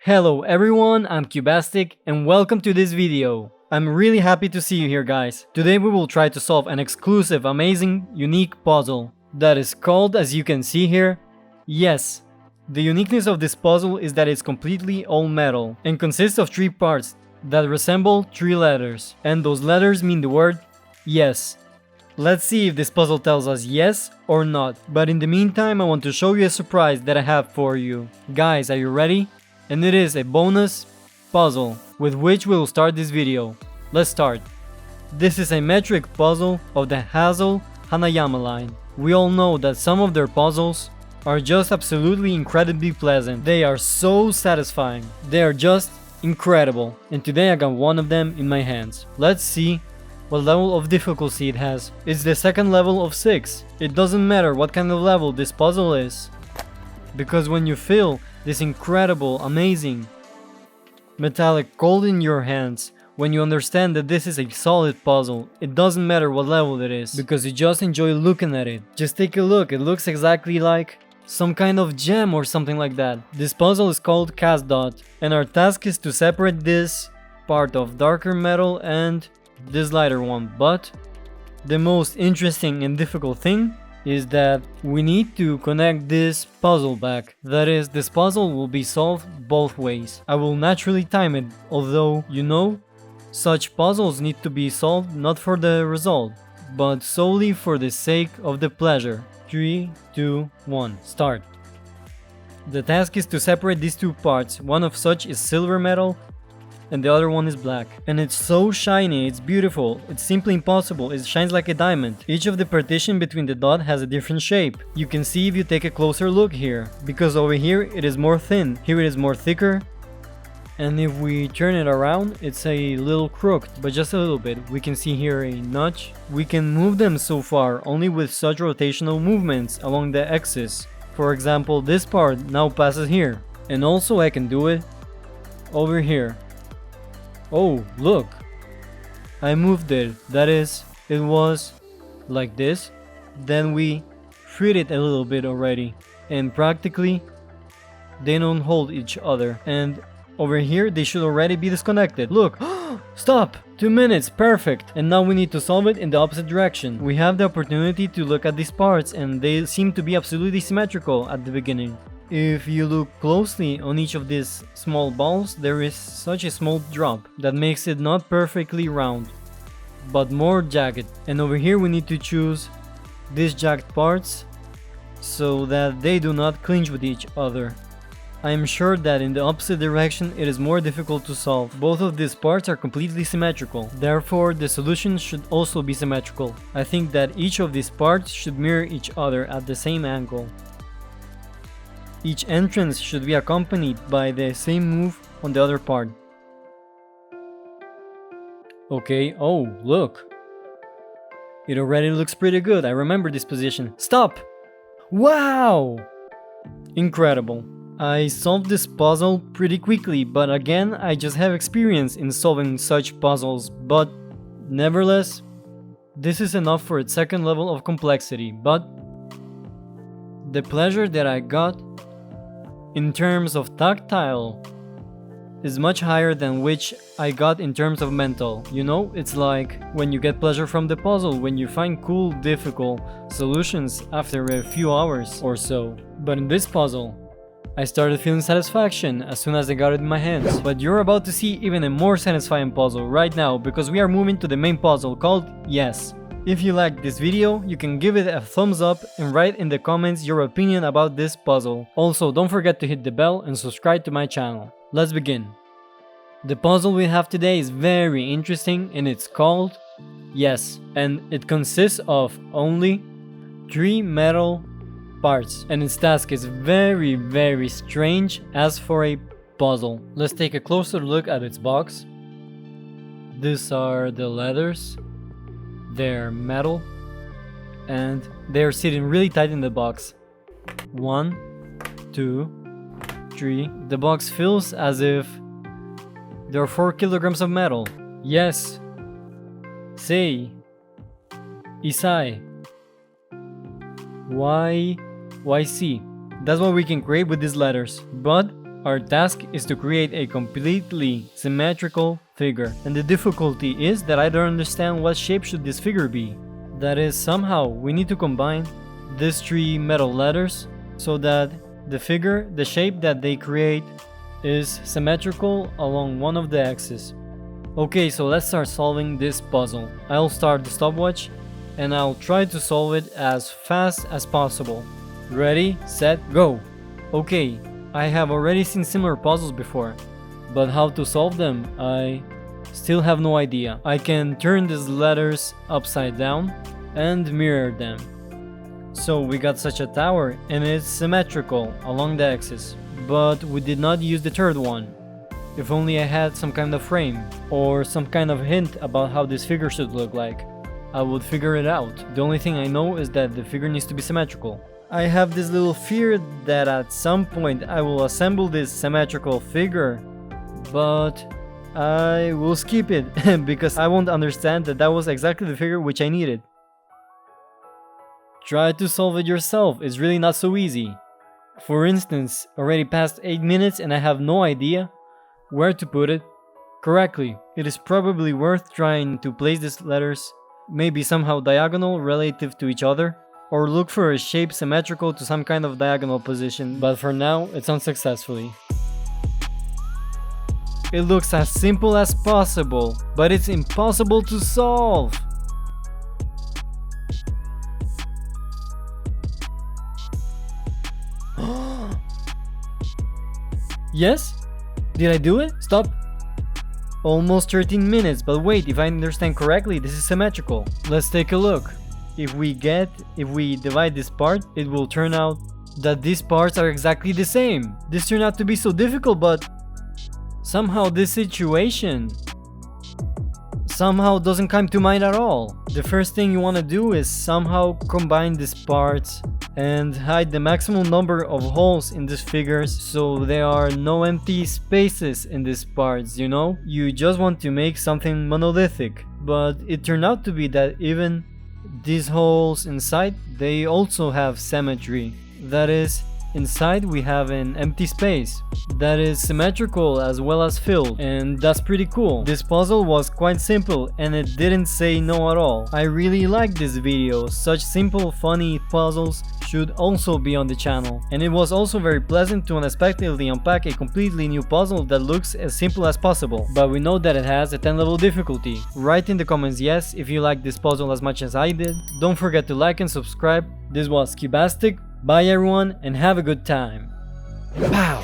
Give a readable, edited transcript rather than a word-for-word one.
Hello everyone, I'm Cubastic and welcome to this video. I'm really happy to see you here guys. Today we will try to solve an exclusive, amazing, unique puzzle that is called, as you can see here, Yes. The uniqueness of this puzzle is that it's completely all metal and consists of 3 parts that resemble 3 letters, and those letters mean the word yes. Let's see if this puzzle tells us yes or not, but in the meantime I want to show you a surprise that I have for you. Guys, are you ready? And it is a bonus puzzle with which we will start this video. Let's start. This is a metric puzzle of the Hazel Hanayama line. We all know that some of their puzzles are just absolutely incredibly pleasant. They are so satisfying. They are just incredible. And today I got one of them in my hands. Let's see what level of difficulty it has. It's the second level of 6. It doesn't matter what kind of level this puzzle is, because when you feel this incredible, amazing metallic cold in your hands, when you understand that this is a solid puzzle, it doesn't matter what level it is, because you just enjoy looking at it. Just take a look, it looks exactly like some kind of gem or something like that. This puzzle is called Cast Dot, and our task is to separate this part of darker metal and this lighter one. But the most interesting and difficult thing is that we need to connect this puzzle back. That is, this puzzle will be solved both ways. I will naturally time it, although, you know, such puzzles need to be solved not for the result, but solely for the sake of the pleasure. 3, 2, 1, start. The task is to separate these 2 parts. One of such is silver metal and the other one is black. And it's so shiny, it's beautiful, it's simply impossible, it shines like a diamond. Each of the partition between the dot has a different shape. You can see if you take a closer look here, because over here it is more thin, here it is more thicker, and if we turn it around it's a little crooked, but just a little bit. We can see here a notch. We can move them so far only with such rotational movements along the axis. For example, this part now passes here, and also I can do it over here. Oh, look! I moved it. That is, it was like this. Then we freed it a little bit already. And practically, they don't hold each other. And over here, they should already be disconnected. Look! Stop! 2 minutes, perfect! And now we need to solve it in the opposite direction. We have the opportunity to look at these parts, and they seem to be absolutely symmetrical at the beginning. If you look closely on each of these small balls, there is such a small drop that makes it not perfectly round, but more jagged. And over here we need to choose these jagged parts so that they do not clinch with each other. I am sure that in the opposite direction it is more difficult to solve. Both of these parts are completely symmetrical, therefore the solution should also be symmetrical. I think that each of these parts should mirror each other at the same angle. Each entrance should be accompanied by the same move on the other part. Okay, oh, look. It already looks pretty good, I remember this position. Stop! Wow! Incredible. I solved this puzzle pretty quickly, but again, I just have experience in solving such puzzles, but nevertheless, this is enough for its second level of complexity. But the pleasure that I got in terms of tactile is much higher than which I got in terms of mental. You know, it's like when you get pleasure from the puzzle, when you find cool, difficult solutions after a few hours or so. But in this puzzle, I started feeling satisfaction as soon as I got it in my hands. But you're about to see even a more satisfying puzzle right now, because we are moving to the main puzzle called Yes. If you liked this video, you can give it a thumbs up and write in the comments your opinion about this puzzle. Also, don't forget to hit the bell and subscribe to my channel. Let's begin. The puzzle we have today is very interesting and it's called Yes, and it consists of only 3 metal parts, and its task is very strange as for a puzzle. Let's take a closer look at its box. These are the letters. They're metal and they're sitting really tight in the box. 1, 2, 3. The box feels as if there are 4 kilograms of metal. Yes. Sei. Isai. YC. That's what we can create with these letters. But Our task is to create a completely symmetrical figure, and the difficulty is that I don't understand what shape should this figure be. That is, somehow we need to combine these 3 metal letters so that the figure, the shape that they create, is symmetrical along one of the axes. Okay, so let's start solving this puzzle. I'll start the stopwatch and I'll try to solve it as fast as possible. Ready, set, go! Okay, I have already seen similar puzzles before, but how to solve them, I still have no idea. I can turn these letters upside down and mirror them. So we got such a tower and it's symmetrical along the axis, but we did not use the third one. If only I had some kind of frame or some kind of hint about how this figure should look like, I would figure it out. The only thing I know is that the figure needs to be symmetrical. I have this little fear that at some point I will assemble this symmetrical figure, but I will skip it because I won't understand that was exactly the figure which I needed. Try to solve it yourself, it's really not so easy. For instance, already past 8 minutes and I have no idea where to put it correctly. It is probably worth trying to place these letters maybe somehow diagonal relative to each other, or look for a shape symmetrical to some kind of diagonal position, but for now it's unsuccessfully. It looks as simple as possible, but it's impossible to solve. Yes? Did I do it? Stop. Almost 13 minutes, but wait, if I understand correctly, this is symmetrical. Let's take a look. If we divide this part, it will turn out that these parts are exactly the same. This turned out to be so difficult, but somehow this situation doesn't come to mind at all. The first thing you want to do is somehow combine these parts and hide the maximum number of holes in these figures so there are no empty spaces in these parts, you know? You just want to make something monolithic, but it turned out to be that even these holes inside, they also have symmetry. That is, inside we have an empty space that is symmetrical as well as filled, and that's pretty cool. This puzzle was quite simple and it didn't say no at all. I really like this video. Such simple funny puzzles should also be on the channel, and it was also very pleasant to unexpectedly unpack a completely new puzzle that looks as simple as possible, but we know that it has a 10 level difficulty. Write in the comments yes if you like this puzzle as much as I did. Don't forget to like and subscribe. This was Cubastic. Bye everyone and have a good time. Pow!